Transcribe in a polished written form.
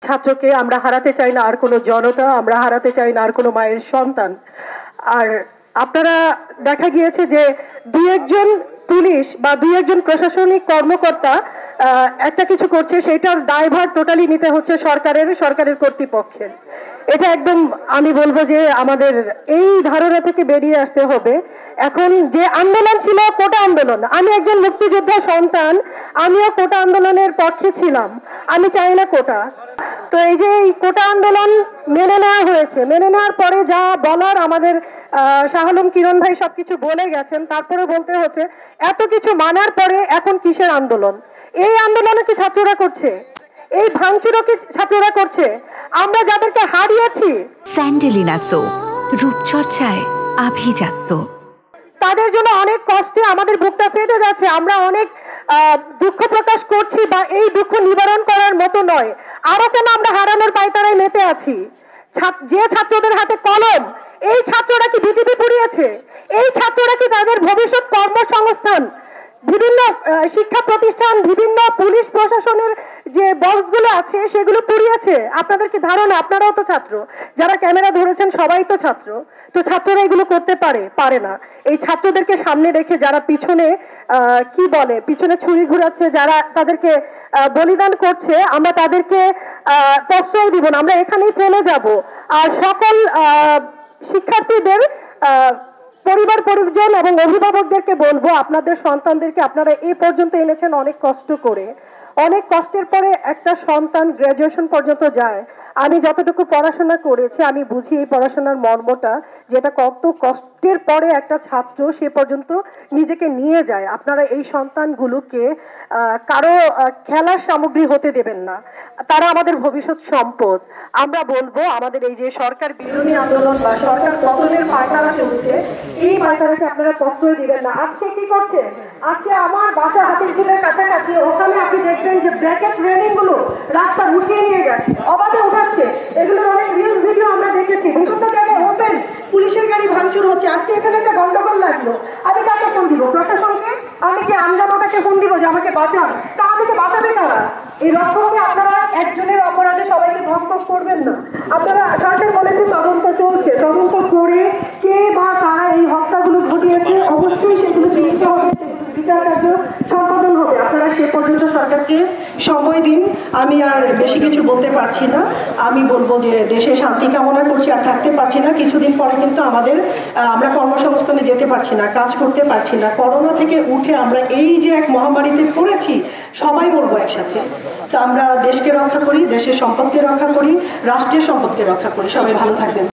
ছাত্রকে আমরা হারাতে চাই না, আর কোনো জনতা আমরা হারাতে চাই না, আর কোনো মায়ের সন্তান। আর আপনারা দেখা গিয়েছে যে দুই একজন পুলিশ বা দুই একজন প্রশাসনিক কর্মকর্তা একটা কিছু করছে, সেটার দায়ভার টোটালি নিতে হচ্ছে সরকারের কর্তৃপক্ষের। এটা একদম আমি বলবো যে আমাদের এই ধারণা থেকে বেরিয়ে আসতে হবে। এখন যে আন্দোলন ছিল কোটা আন্দোলন, আমি একজন মুক্তিযোদ্ধা সন্তান, আমিও কোটা আন্দোলনের পক্ষে ছিলাম, আমি চাই না কোটা। তো এই যে এই কোটা আন্দোলন মেনে নেওয়া হয়েছে, মেনে নেওয়ার পরে যা বলার আমাদের শাহ আলম কিরণ ভাই সবকিছু বলে গেছেন, তারপরে বলতে হচ্ছে এত কিছু মানার পরে এখন কিসের আন্দোলন? এই আন্দোলনে কি ছাত্ররা করছে? এই ভাঙচুরও কি ছাত্ররা করছে? আমরা যাদেরকে হারিয়েছি, স্যান্ডেলিনা সো রূপচর্চায় আভিজাত্য, তাদের জন্য অনেক কষ্টে আমাদের বুকটা ফেটে যাচ্ছে। আমরা অনেক দুঃখ প্রকাশ করছি, বা এই দুঃখ নিবারণ করার মতো নয়। আরো কেন আমরা হারানোর পায়তারায় মেতে আছি? যে ছাত্রদের হাতে কলম, এই ছাত্ররা কি বিটিপি পুড়িয়েছে? এই ছাত্ররা কি তাদের ভবিষ্যৎ কর্মসংস্থান, বিভিন্ন শিক্ষা প্রতিষ্ঠান, বিভিন্ন পুলিশ প্রশাসনের যে বসগুলো আছে সেগুলো পুড়িয়েছে? আপনাদের কি ধারণা? আপনারাও তো ছাত্র, যারা ক্যামেরা ধরেছেন সবাই তো ছাত্র। তো ছাত্ররা এগুলো করতে পারে না। এই ছাত্রদেরকে সামনে রেখে যারা পিছনে কি বলে, পিছনে ছুরি ঘুরাচ্ছে, যারা তাদেরকে বলিদান করছে, আমরা তাদেরকে প্রশ্রয় দিব না, আমরা এখানেই থেমে যাব। আর সকল শিক্ষার্থীদের পরিবার পরিজন এবং অভিভাবকদেরকে বলবো, আপনাদের সন্তানদেরকে আপনারা এই পর্যন্ত এনেছেন অনেক কষ্ট করে, অনেক কষ্টের পরে একটা সন্তান গ্রাজুয়েশন পর্যন্ত যায়। আমি যতটুকু পড়াশোনা করেছি আমি বুঝি এই পড়াশোনার মর্মটা, যেটা কত কষ্টের পরে একটা ছাত্র সে পর্যন্ত নিজেকে নিয়ে যায়। আপনারা এই সন্তানগুলোকে কারো খেলার সামগ্রী হতে দেবেন না, তারা আমাদের ভবিষ্যৎ সম্পদ। আমরা বলবো আমাদের এই যে সরকার বিরোধী আন্দোলন বা সরকার পতনের পায়তারা চলছে, এই পায়তারাকে আপনারা প্রশ্রয় দিবেন না। আজকে কি করছে? আজকে আমার বাসা হাতিরঝিলের কাছাকাছি, ওখানে আপনি দেখবেন যে ব্র্যাকেট রেলিং গুলো রাস্তা উঠিয়ে নিয়ে গেছে, অবাধে উঠাচ্ছে। এগুলোর অনেক রিলস ভিডিও আমরা দেখেছি। বিভিন্ন জায়গায় ওপেন পুলিশের গাড়ি ভাঙচুর হচ্ছে। আজকে এখানে একটা গন্ডগোল লাগলো, আমি কাকে ফোন দিব? প্রশাসনকে? আমি কি আমজনতাকে ফোন দিব যে আমাকে বাঁচান? তা আমাদেরকে বাঁচাবে কারা? এই লক্ষ্যকে আপনারা একজনের অপরাধে সবাইকে ধ্বংস করবেন না। আপনারা সরকার বলেছে তদন্ত চলছে, তদন্ত করে কে বা কারা এই হত্যাগুলো ঘটিয়েছে অবশ্যই সেগুলো চিহ্নিত হবে, বিচার কার্য সম্পাদন হবে। আপনারা সে পর্যন্ত সরকারকে সময় দিন। আমি আর বেশি কিছু বলতে পারছি না। আমি বলবো যে দেশে শান্তি কামনা করছি, আর থাকতে পারছি না। কিছুদিন পরে কিন্তু আমরা কর্মসংস্থানে যেতে পারছি না, কাজ করতে পারছি না। করোনা থেকে উঠে আমরা এই যে এক মহামারীতে পড়েছি, সবাই মরবো একসাথে। তো আমরা দেশকে রক্ষা করি, দেশের সম্পদকে রক্ষা করি, রাষ্ট্রের সম্পদকে রক্ষা করি। সবাই ভালো থাকবেন।